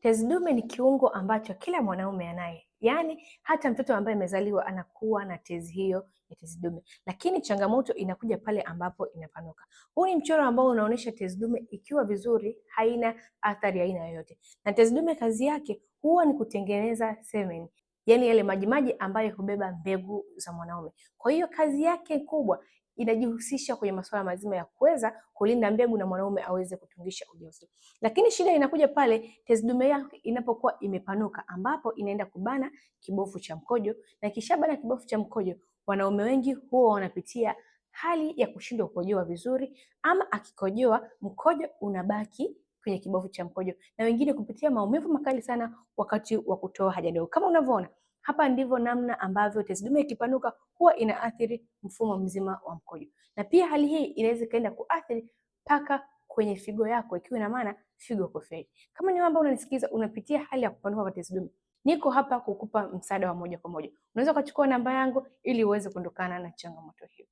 Tezi dume ni kiungo ambacho kila mwanaume anaye, yaani hata mtoto ambaye amezaliwa anakuwa na tezi hiyo ya tezi dume, lakini changamoto inakuja pale ambapo inapanuka. Huu ni mchoro ambao unaonyesha tezi dume ikiwa vizuri, haina athari aina yoyote. Na tezi dume kazi yake huwa ni kutengeneza semen, yaani yale majimaji ambayo hubeba mbegu za mwanaume. Kwa hiyo kazi yake kubwa inajihusisha kwenye masuala mazima ya kuweza kulinda mbegu na mwanaume aweze kutungisha ujauzito. Lakini shida inakuja pale tezi dume yako inapokuwa imepanuka, ambapo inaenda kubana kibofu cha mkojo, na ikishabana kibofu cha mkojo, wanaume wengi huwa wanapitia hali ya kushindwa kukojoa vizuri, ama akikojoa mkojo unabaki kwenye kibofu cha mkojo, na wengine kupitia maumivu makali sana wakati wa kutoa haja ndogo. Kama unavyoona hapa, ndivyo namna ambavyo tezi dume ikipanuka huwa inaathiri mfumo mzima wa mkojo, na pia hali hii inaweza ikaenda kuathiri mpaka kwenye figo yako, ikiwa ina maana figo kufeli. Kama ni wewe ambaye unanisikiza unapitia hali ya kupanuka kwa tezi dume, niko hapa kukupa msaada wa moja kwa moja. Unaweza ukachukua namba yangu ili uweze kuondokana na changamoto hiyo.